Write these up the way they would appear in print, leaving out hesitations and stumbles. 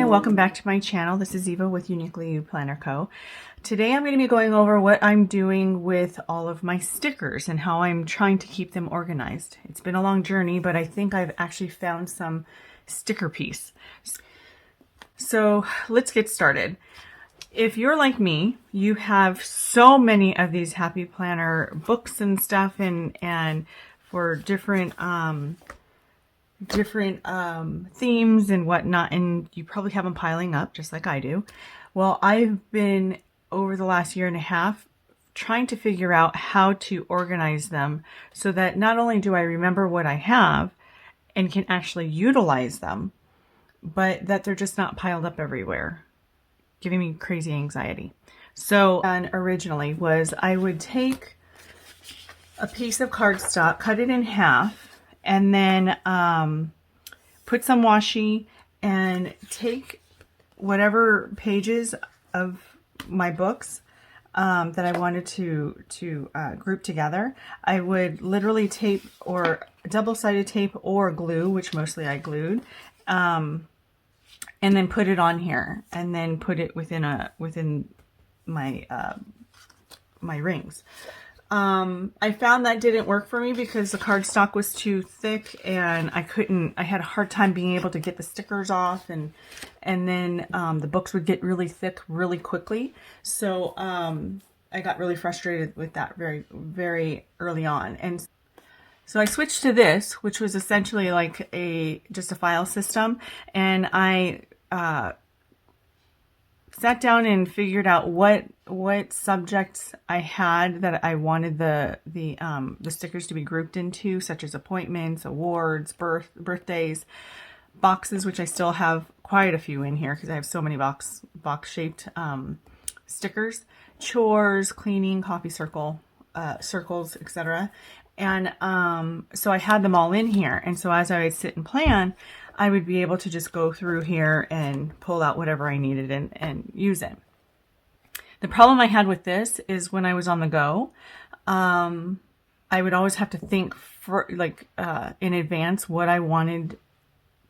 welcome back to my channel. This is Eva with Uniquely You Planner Co. Today I'm going to be going over what I'm doing with all of my stickers and how I'm trying to keep them organized. It's been a long journey, but I think I've actually found some sticker piece. So let's get started. If you're like me, you have so many of these Happy Planner books and stuff and for different themes and whatnot, and you probably have them piling up just like I do. Well, I've been over the last year and a half trying to figure out how to organize them so that not only do I remember what I have and can actually utilize them, but that they're just not piled up everywhere, giving me crazy anxiety. So originally was I would take a piece of cardstock, cut it in half, and then put some washi and take whatever pages of my books that I wanted to group together. I would literally tape or double-sided tape or glue, which mostly I glued, and then put it on here and then put it within my my rings. I found that didn't work for me because the cardstock was too thick and I had a hard time being able to get the stickers off, and then the books would get really thick really quickly. So I got really frustrated with that very, very early on. And so I switched to this, which was essentially like just a file system. And I sat down and figured out what subjects I had that I wanted the stickers to be grouped into, such as appointments, awards, birthdays, boxes, which I still have quite a few in here because I have so many box shaped stickers, chores, cleaning, coffee circles, etc. And so I had them all in here, and so as I would sit and plan, I would be able to just go through here and pull out whatever I needed and use it. The problem I had with this is when I was on the go, I would always have to think in advance what I wanted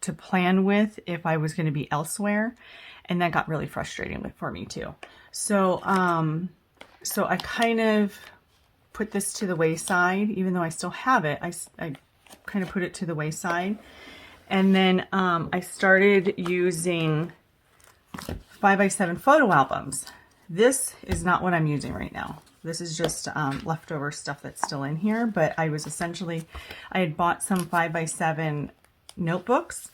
to plan with if I was going to be elsewhere, and that got really frustrating for me too. So I kind of put this to the wayside, even though I still have it. I kind of put it to the wayside. And then I started using 5x7 photo albums. This is not what I'm using right now. This is just leftover stuff that's still in here. But I had bought some 5x7 notebooks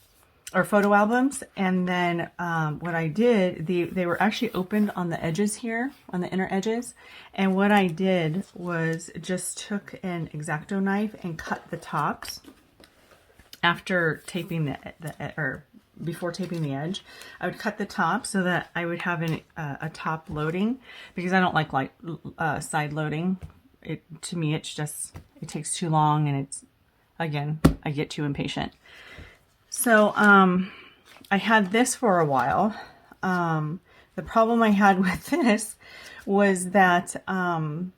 or photo albums. And then what I did, they were actually opened on the edges here, on the inner edges. And what I did was just took an X-Acto knife and cut the tops. After taping before taping the edge, I would cut the top so that I would have a top loading, because I don't like side loading. To me, it takes too long, and again, I get too impatient. So I had this for a while. The problem I had with this was that I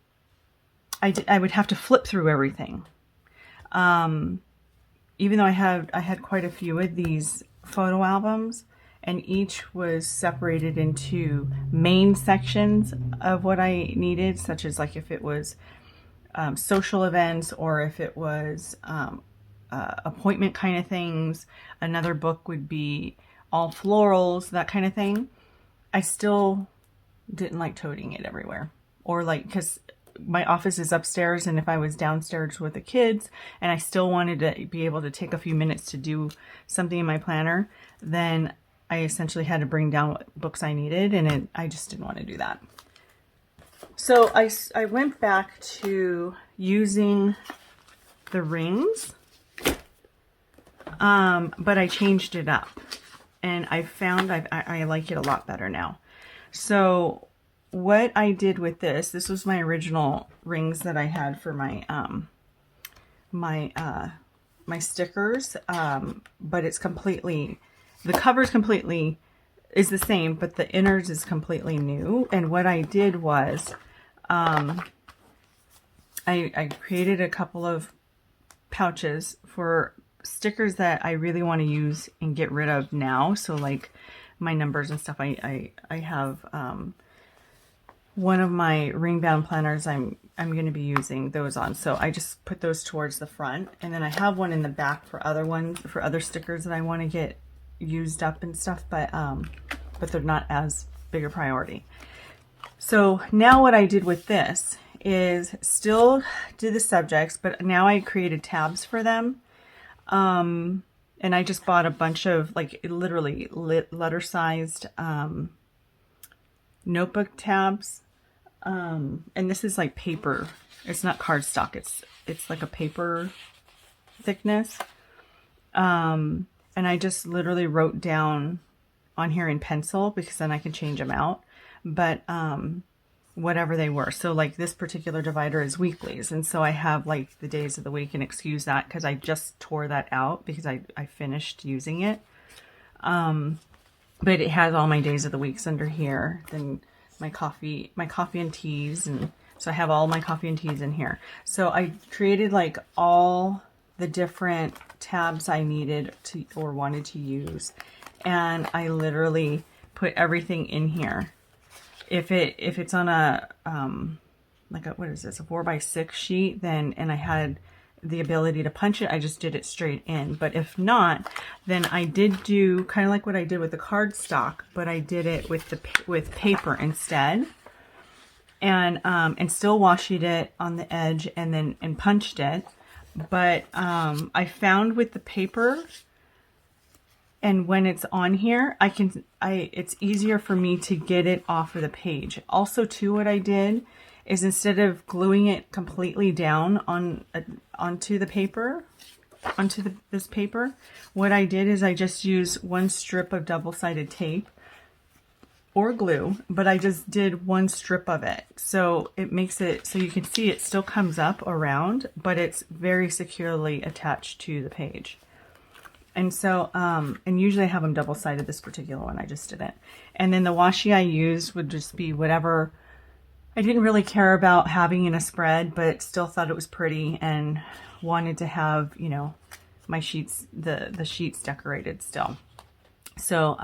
would have to flip through everything. Even though I had quite a few of these photo albums, and each was separated into main sections of what I needed, such as like if it was social events or if it was appointment kind of things. Another book would be all florals, that kind of thing. I still didn't like toting it everywhere, or because my office is upstairs, and if I was downstairs with the kids and I still wanted to be able to take a few minutes to do something in my planner, then I essentially had to bring down what books I needed, and I just didn't want to do that. So I went back to using the rings, but I changed it up, and I found I like it a lot better now. So what I did with this was my original rings that I had for my my stickers, but it's completely, the cover is the same, but the innards is completely new. And what I did was I created a couple of pouches for stickers that I really want to use and get rid of now. So like my numbers and stuff. I have one of my ring bound planners I'm going to be using those on. So I just put those towards the front, and then I have one in the back for other ones, for other stickers that I want to get used up and stuff, but they're not as big a priority. So now what I did with this is still do the subjects, but now I created tabs for them. And I just bought a bunch of like literally letter sized notebook tabs. And this is like paper. It's not cardstock. It's like a paper thickness. And I just literally wrote down on here in pencil because then I can change them out. But whatever they were. So like this particular divider is weeklies. And so I have like the days of the week, and excuse that because I just tore that out because I finished using it. But it has all my days of the weeks under here. Then my coffee and teas, and so I have all my coffee and teas in here. So I created like all the different tabs I needed to or wanted to use, and I literally put everything in here. If it's on a like a, what is this, a 4x6 sheet, then and I had the ability to punch it, I just did it straight in. But if not, then I did do kind of like what I did with the cardstock, but I did it with paper instead, and still washi it on the edge and punched it. But I found with the paper, and when it's on here, it's easier for me to get it off of the page. Also, too, what I did is instead of gluing it completely down onto the paper, this paper, what I did is I just used one strip of double-sided tape or glue, but I just did one strip of it. So it makes it so you can see it still comes up around, but it's very securely attached to the page. And so, and usually I have them double-sided. This particular one, I just didn't. And then the washi I used would just be whatever. I didn't really care about having in a spread, but still thought it was pretty and wanted to have, you know, my sheets, the sheets decorated still. So,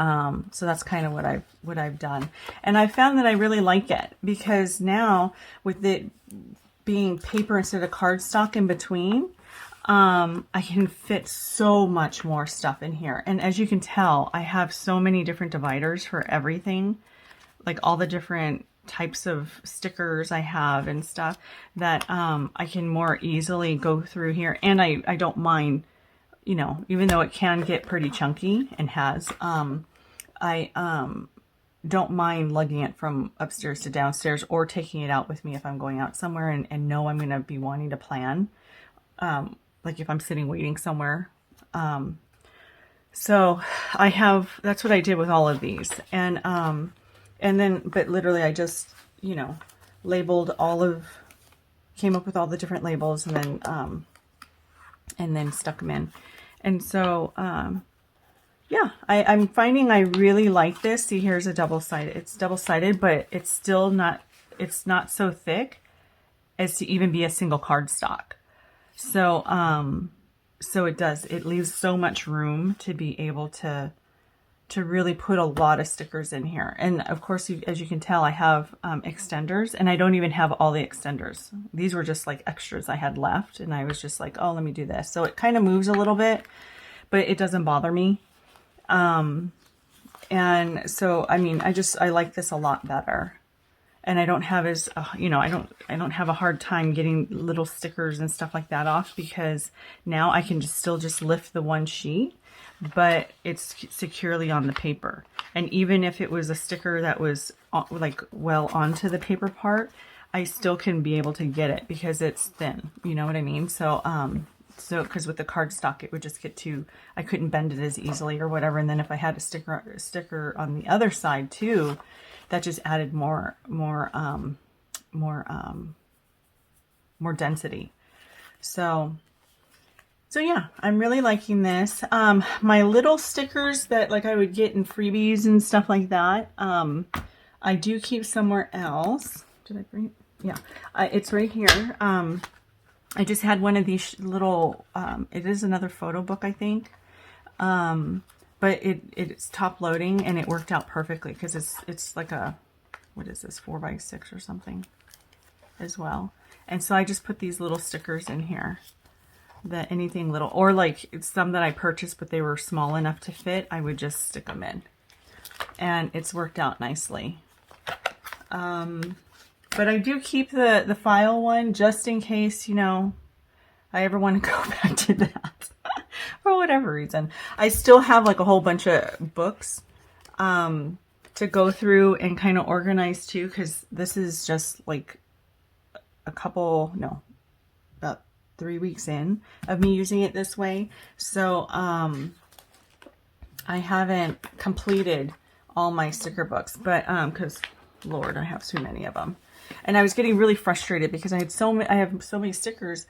so that's kind of what I've done. And I found that I really like it because now with it being paper instead of cardstock in between, I can fit so much more stuff in here. And as you can tell, I have so many different dividers for everything, like all the different types of stickers I have and stuff that I can more easily go through here. And I don't mind, you know, even though it can get pretty chunky and has, I don't mind lugging it from upstairs to downstairs or taking it out with me if I'm going out somewhere and know I'm going to be wanting to plan. Like if I'm sitting waiting somewhere. So that's what I did with all of these. And then, but literally I just, you know, came up with all the different labels and then stuck them in. And so, yeah, I'm finding I really like this. See, here's a double-sided. It's double-sided, but it's still not, it's not so thick as to even be a single cardstock. So, so it leaves so much room to be able to really put a lot of stickers in here. And of course, as you can tell, I have extenders, and I don't even have all the extenders. These were just like extras I had left, and I was just like, oh, let me do this. So it kind of moves a little bit, but it doesn't bother me. And so, I mean, I like this a lot better. And I don't have as, you know, I don't have a hard time getting little stickers and stuff like that off because now I can still just lift the one sheet, but it's securely on the paper. And even if it was a sticker that was like well onto the paper part, I still can be able to get it because it's thin. You know what I mean? So, because with the cardstock, it would just get I couldn't bend it as easily or whatever. And then if I had a sticker on the other side too, that just added more density. So yeah, I'm really liking this. My little stickers that like I would get in freebies and stuff like that, I do keep somewhere else. Did I bring it? Yeah, it's right here. I just had one of these little, it is another photo book, I think. but it's top loading and it worked out perfectly because it's like a, what is this, 4x6 or something as well. And so I just put these little stickers in here, that anything little, or like it's some that I purchased but they were small enough to fit, I would just stick them in, and it's worked out nicely. But I do keep the file one just in case, you know, I ever want to go back to that for whatever reason. I still have like a whole bunch of books to go through and kind of organize too, because this is just like about 3 weeks in of me using it this way. So I haven't completed all my sticker books, but because Lord, I have too many of them. And I was getting really frustrated because I have so many stickers,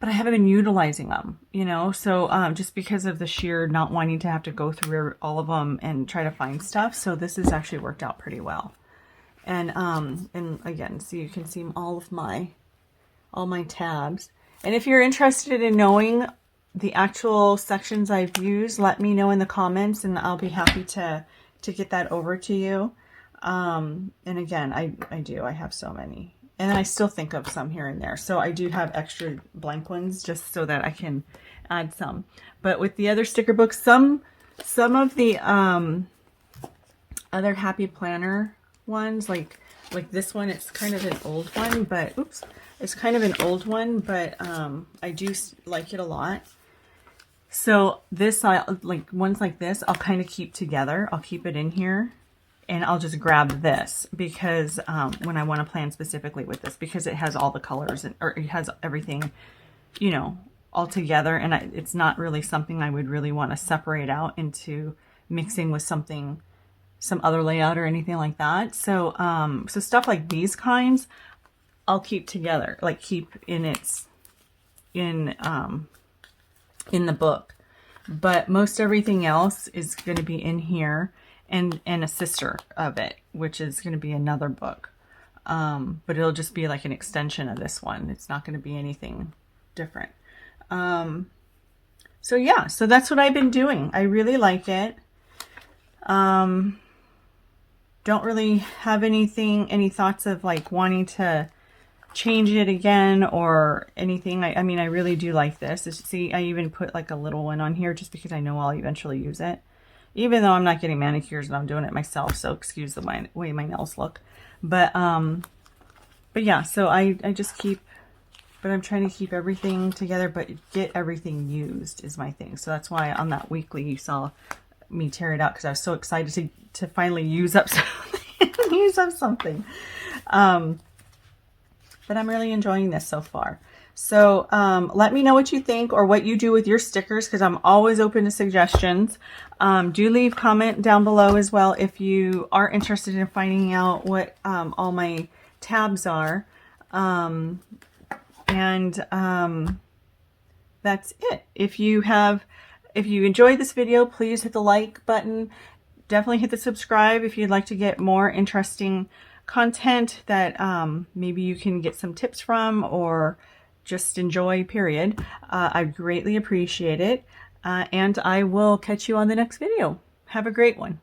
but I haven't been utilizing them, you know? So just because of the sheer not wanting to have to go through all of them and try to find stuff. So this has actually worked out pretty well. And again, so you can see all my tabs. And if you're interested in knowing the actual sections I've used, let me know in the comments and I'll be happy to get that over to you. And again, I have so many, and I still think of some here and there. So I do have extra blank ones just so that I can add some. But with the other sticker books, some of the other Happy Planner ones, like this one, it's kind of an old one, but it's kind of an old one, but I do like it a lot. So this, like ones like this, I'll kind of keep together. I'll keep it in here. And I'll just grab this because when I want to plan specifically with this, because it has all the colors or it has everything, you know, all together. And it's not really something I would really want to separate out into mixing with some other layout or anything like that. So, so stuff like these kinds, I'll keep together, like keep in the book. But most everything else is going to be in here. And a sister of it, which is going to be another book. But it'll just be like an extension of this one. It's not going to be anything different. So yeah, so that's what I've been doing. I really like it. Don't really have any thoughts of like wanting to change it again or anything. I mean, I really do like this. See, I even put like a little one on here just because I know I'll eventually use it. Even though I'm not getting manicures and I'm doing it myself, so excuse the way my nails look. But yeah, so I just keep, but I'm trying to keep everything together, but get everything used is my thing. So that's why on that weekly you saw me tear it out, because I was so excited to finally use up something. But I'm really enjoying this so far. So let me know what you think or what you do with your stickers, because I'm always open to suggestions. Do leave comment down below as well if you are interested in finding out what all my tabs are. And that's it. If you enjoyed this video, please hit the like button. Definitely hit the subscribe if you'd like to get more interesting content that maybe you can get some tips from or just enjoy, period. I greatly appreciate it. And I will catch you on the next video. Have a great one.